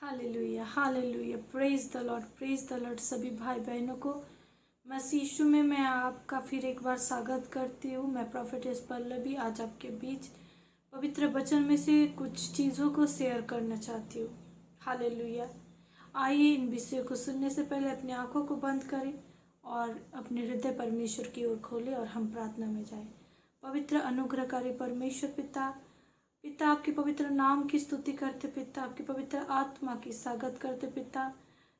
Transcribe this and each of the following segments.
Hallelujah hallelujah, praise the Lord सभी भाई बहनों को मसीह यीशु में मैं आपका फिर एक बार स्वागत करती हूँ। मैं प्रोफेटेस पल्लवी आज आपके बीच पवित्र वचन में से कुछ चीज़ों को शेयर करना चाहती हूँ। हालेलुया। आइए इन विषयों को सुनने से पहले अपनी आंखों को बंद करें और अपने हृदय परमेश्वर की ओर खोलें और हम प्रार्थना में जाएं। पवित्र अनुग्रहकारी परमेश्वर पिता आपके पवित्र नाम की स्तुति करते पिता, आपकी पवित्र आत्मा की स्वागत करते पिता,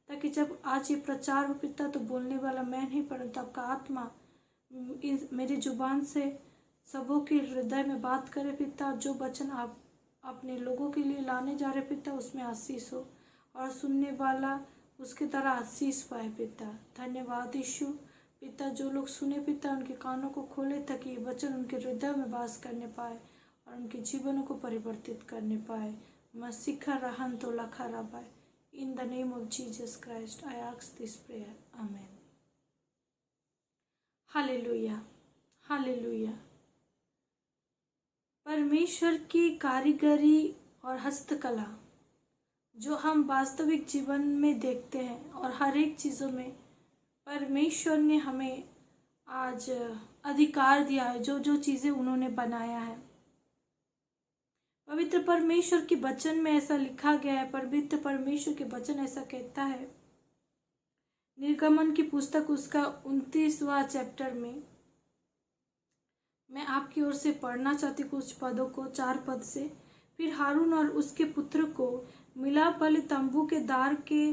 ताकि जब आज ये प्रचार हो पिता तो बोलने वाला मैं नहीं परंतु आपका आत्मा मेरी जुबान से सबों के हृदय में बात करे पिता। जो वचन आप अपने लोगों के लिए लाने जा रहे पिता उसमें आशीष हो और सुनने वाला उसके तरह आशीष पाए पिता। धन्यवाद यीशु पिता, जो लोग सुने पिता उनके कानों को खोले ताकि ये वचन उनके हृदय में वास करने पाए और उनके जीवनों को परिवर्तित करने पाए। मसीखा रहन तो लखा रबाय। In the name of Jesus Christ I ask this prayer, amen. Hallelujah hallelujah. परमेश्वर की कारीगरी और हस्तकला जो हम वास्तविक जीवन में देखते हैं और हर एक चीज़ों में परमेश्वर ने हमें आज अधिकार दिया है। जो जो चीज़ें उन्होंने बनाया है, पवित्र परमेश्वर के वचन में ऐसा लिखा गया है। पवित्र परमेश्वर के वचन ऐसा कहता है, निर्गमन की पुस्तक उसका 29वां चैप्टर में मैं आपकी ओर से पढ़ना चाहती कुछ पदों को, 4 पद से। फिर हारून और उसके पुत्र को मिलाप वाले तंबू के द्वार के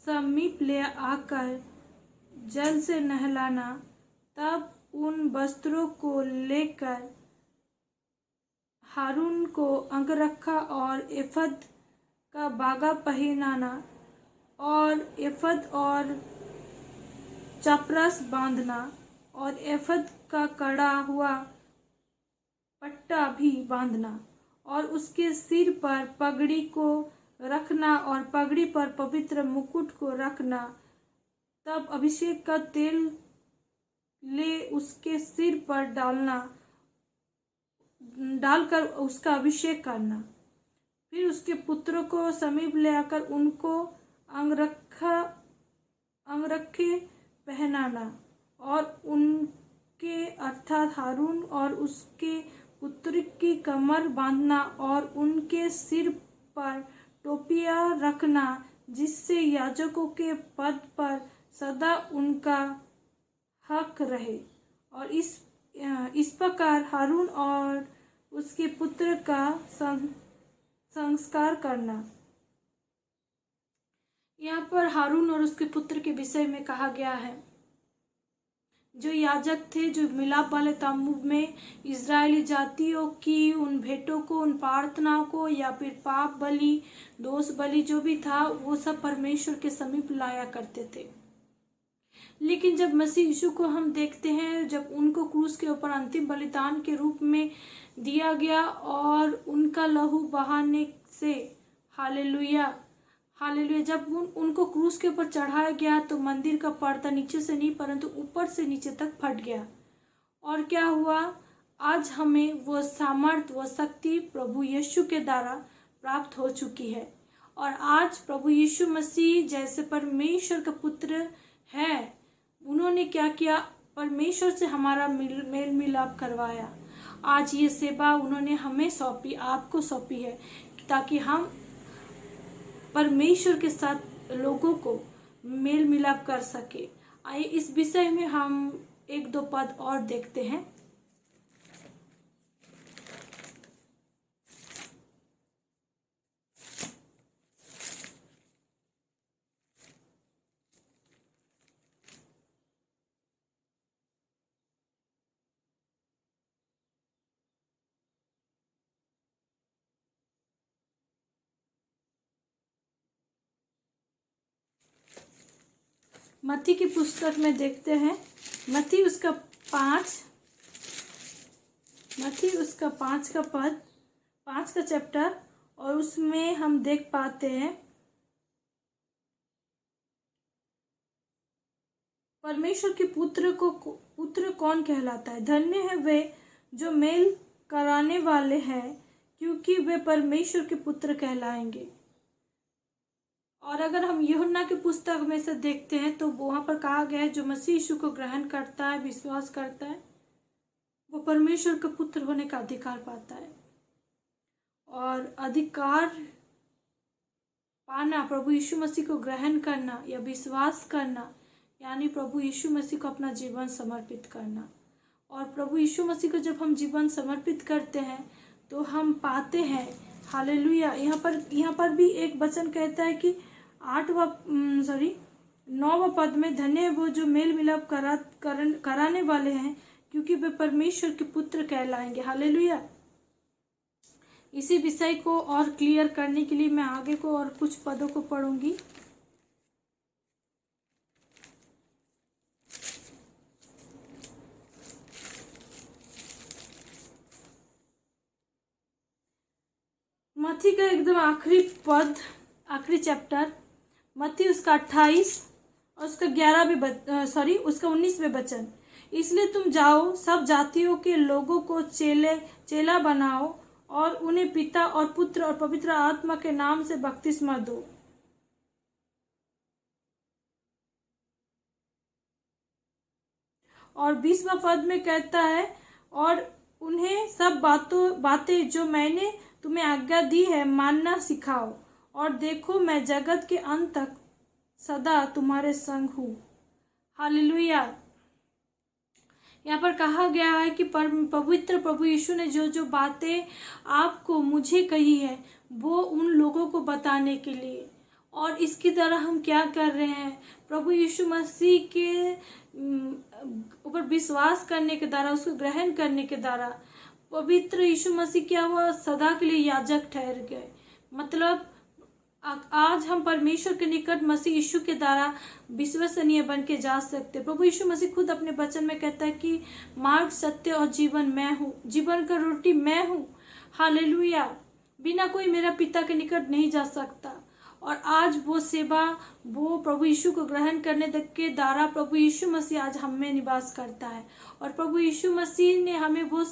समीप ले आकर जल से नहलाना, तब उन वस्त्रों को लेकर हारून को अंगरखा और एफद का बागा पहनाना और एफद और चपरास बांधना और एफद का कड़ा हुआ पट्टा भी बांधना और उसके सिर पर पगड़ी को रखना और पगड़ी पर पवित्र मुकुट को रखना। तब अभिषेक का तेल ले उसके सिर पर डालकर उसका अभिषेक करना। फिर उसके पुत्रों को समीप ले आकर उनको अंगरखे पहनाना और उनके अर्थात हारून और उसके पुत्र की कमर बांधना और उनके सिर पर टोपियां रखना, जिससे याजकों के पद पर सदा उनका हक रहे। और इस प्रकार हारून और उसके पुत्र का संस्कार करना। यहाँ पर हारून और उसके पुत्र के विषय में कहा गया है, जो याजक थे, जो मिलाप वाले तंबू में इजरायली जातियों की उन भेंटों को, उन प्रार्थनाओं को या फिर पाप बलि, दोष बलि जो भी था वो सब परमेश्वर के समीप लाया करते थे। लेकिन जब मसीह यीशु को हम देखते हैं, जब उनको क्रूस के ऊपर अंतिम बलिदान के रूप में दिया गया और उनका लहू बहाने से, हालेलुया हालेलुया, जब उनको क्रूस के ऊपर चढ़ाया गया तो मंदिर का पर्दा नीचे से नहीं परंतु ऊपर से नीचे तक फट गया। और क्या हुआ, आज हमें वो सामर्थ्य, वो शक्ति प्रभु यीशु के द्वारा प्राप्त हो चुकी है। और आज प्रभु यीशु मसीह जैसे परमेश्वर का पुत्र है, उन्होंने क्या किया, परमेश्वर से हमारा मेल मिलाप करवाया। आज ये सेवा उन्होंने हमें सौंपी, आपको सौंपी है, ताकि हम परमेश्वर के साथ लोगों को मेल मिलाप कर सके। आइए इस विषय में हम 1-2 पद और देखते हैं। मत्ती की पुस्तक में देखते हैं, मत्ती उसका 5 का पद, 5 का चैप्टर, और उसमें हम देख पाते हैं परमेश्वर के पुत्र कौन कहलाता है। धन्य है वे जो मेल कराने वाले हैं, क्योंकि वे परमेश्वर के पुत्र कहलाएंगे। और अगर हम यूहन्ना की पुस्तक में से देखते हैं तो वहाँ पर कहा गया है जो मसीह यीशु को ग्रहण करता है, विश्वास करता है, वो परमेश्वर का पुत्र होने का अधिकार पाता है। और अधिकार पाना, प्रभु यीशु मसीह को ग्रहण करना या विश्वास करना, यानी प्रभु यीशु मसीह को अपना जीवन समर्पित करना। और प्रभु यीशु मसीह को जब हम जीवन समर्पित करते हैं तो हम पाते हैं, हालेलुया। यहाँ पर भी एक वचन कहता है कि 9वां पद में, धन्य है वो जो मेल मिलाप कराने वाले हैं, क्योंकि वे परमेश्वर के पुत्र कहलाएंगे। हालेलुया। इसी विषय को और क्लियर करने के लिए मैं आगे को और कुछ पदों को पढ़ूंगी। मत्ती का एकदम आखिरी पद, आखिरी चैप्टर, मत्ती उसका 28 और उसका 19वें वचन। इसलिए तुम जाओ, सब जातियों के लोगों को चेला बनाओ और उन्हें पिता और पुत्र और पवित्र आत्मा के नाम से बपतिस्मा दो। और 20वां पद में कहता है, और उन्हें सब बातें जो मैंने तुम्हें आज्ञा दी है मानना सिखाओ, और देखो मैं जगत के अंत तक सदा तुम्हारे संग हूँ। हालेलुया। यहाँ पर कहा गया है कि पवित्र प्रभु यीशु ने जो जो बातें आपको मुझे कही है वो उन लोगों को बताने के लिए, और इसकी तरह हम क्या कर रहे हैं, प्रभु यीशु मसीह के ऊपर विश्वास करने के द्वारा, उसको ग्रहण करने के द्वारा पवित्र यीशु मसीह क्या हुआ, सदा के लिए याजक ठहर गए। मतलब आज हम परमेश्वर के निकट मसीह यीशु के द्वारा विश्वसनीय बन के जा सकते। प्रभु यीशु मसीह खुद अपने वचन में कहता है कि मार्ग, सत्य और जीवन मैं हूँ, जीवन का रोटी मैं हूँ। हालेलुया। बिना कोई मेरा पिता के निकट नहीं जा सकता। और आज वो सेवा, वो प्रभु यीशु को ग्रहण करने के द्वारा प्रभु यीशु मसीह आज हम में निवास करता है। और प्रभु यीशु मसीह ने हमें वो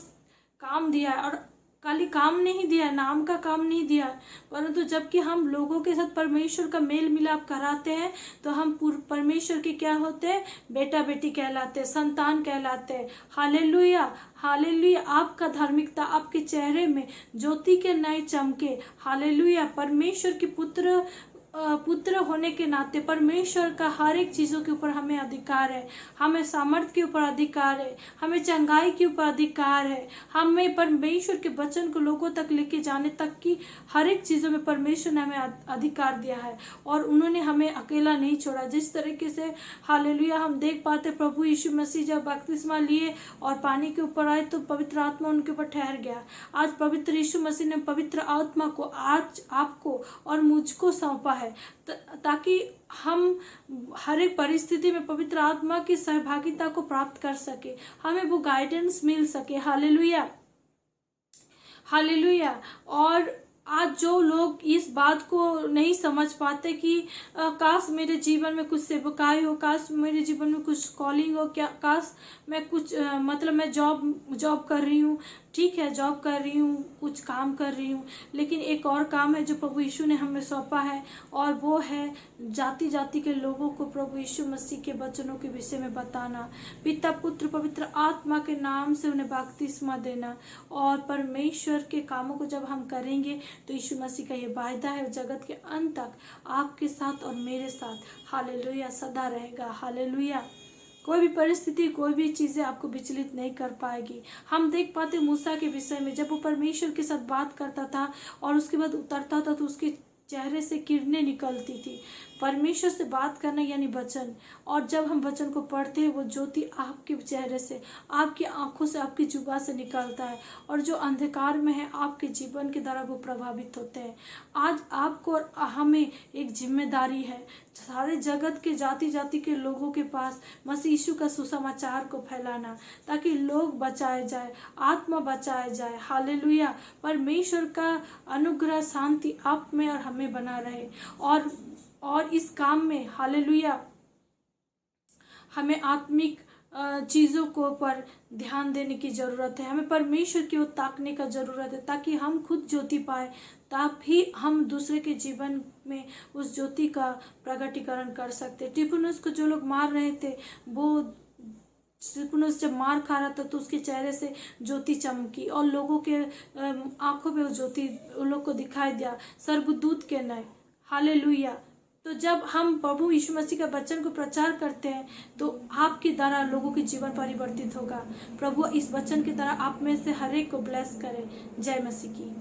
काम दिया है, और खाली काम नहीं दिया, नाम का काम नहीं दिया, परंतु जबकि हम लोगों के साथ परमेश्वर का मेल मिलाप कराते हैं तो हम परमेश्वर के क्या होते हैं, बेटा बेटी कहलाते हैं, संतान कहलाते हैं। हालेलुया। हालेलुया। आपका धार्मिकता आपके चेहरे में ज्योति के नए चमके। हालेलुया। परमेश्वर के पुत्र होने के नाते परमेश्वर का हर एक चीज़ों के ऊपर हमें अधिकार है, हमें सामर्थ्य के ऊपर अधिकार है, हमें चंगाई के ऊपर अधिकार है, हमें परमेश्वर के वचन को लोगों तक लेके जाने तक की हर एक चीज़ों में परमेश्वर ने हमें अधिकार दिया है। और उन्होंने हमें अकेला नहीं छोड़ा। जिस तरीके से हालेलुया हम देख पाते, प्रभु यीशु मसीह जब बपतिस्मा लिए और पानी के ऊपर आए तो पवित्र आत्मा उनके ऊपर ठहर गया। आज पवित्र यीशु मसीह ने पवित्र आत्मा को आज आपको और मुझको सौंपा है, ताकि हम हर एक परिस्थिति में पवित्र आत्मा की सहभागिता को प्राप्त कर सके, हमें वो गाइडेंस मिल सके। हालेलुया। हालेलुया। और आज जो लोग इस बात को नहीं समझ पाते कि काश मेरे जीवन में कुछ सेवकाई हो, काश मेरे जीवन में कुछ कॉलिंग हो, क्या काश मैं कुछ मतलब मैं जॉब कर रही हूँ, ठीक है, जॉब कर रही हूँ, कुछ काम कर रही हूँ, लेकिन एक और काम है जो प्रभु यीशु ने हमें सौंपा है, और वो है जाति जाति के लोगों को प्रभु यीशु मसीह के वचनों के विषय में बताना, पिता पुत्र पवित्र आत्मा के नाम से उन्हें बपतिस्मा देना। और परमेश्वर के कामों को जब हम करेंगे तो यीशु मसीह का ये वायदा है, जगत के अंत तक आपके साथ और मेरे साथ, हालेलुया, सदा रहेगा। हालेलुया। कोई भी परिस्थिति, कोई भी चीज़ें आपको विचलित नहीं कर पाएगी। हम देख पाते मूसा के विषय में, जब वो परमेश्वर के साथ बात करता था और उसके बाद उतरता था तो उसके चेहरे से किरणें निकलती थी। परमेश्वर से बात करना यानी वचन, और जब हम वचन को पढ़ते हैं वो ज्योति आपके चेहरे से, आपकी आंखों से, आपकी जुबान से निकलता है, और जो अंधकार में है आपके जीवन के द्वारा वो प्रभावित होते हैं। आज आपको और हमें एक जिम्मेदारी है, सारे जगत के जाति जाति के लोगों के पास मसीह यीशु का सुसमाचार को फैलाना, ताकि लोग बचाए जाए, आत्मा बचाए जाए। हालेलुया। परमेश्वर का अनुग्रह, शांति आप में और हमें बना रहे। और इस काम में हालेलुया हमें आत्मिक चीज़ों को पर ध्यान देने की ज़रूरत है। हमें परमेश्वर की ओर ताकने का ज़रूरत है, ताकि हम खुद ज्योति पाए, तभी हम दूसरे के जीवन में उस ज्योति का प्रगटीकरण कर सकते। टिफनुस को जो लोग मार रहे थे, वो स्तिफनुस जब मार खा रहा था तो उसके चेहरे से ज्योति चमकी और लोगों के आंखों में वो ज्योति उन लोग को दिखाई दिया, स्वर्गदूत के नए। हालेलुया। तो जब हम प्रभु यीशु मसीह का वचन को प्रचार करते हैं तो आपके द्वारा लोगों के जीवन परिवर्तित होगा। प्रभु इस वचन की तरह आप में से हर एक को ब्लेस करे। जय मसीह की।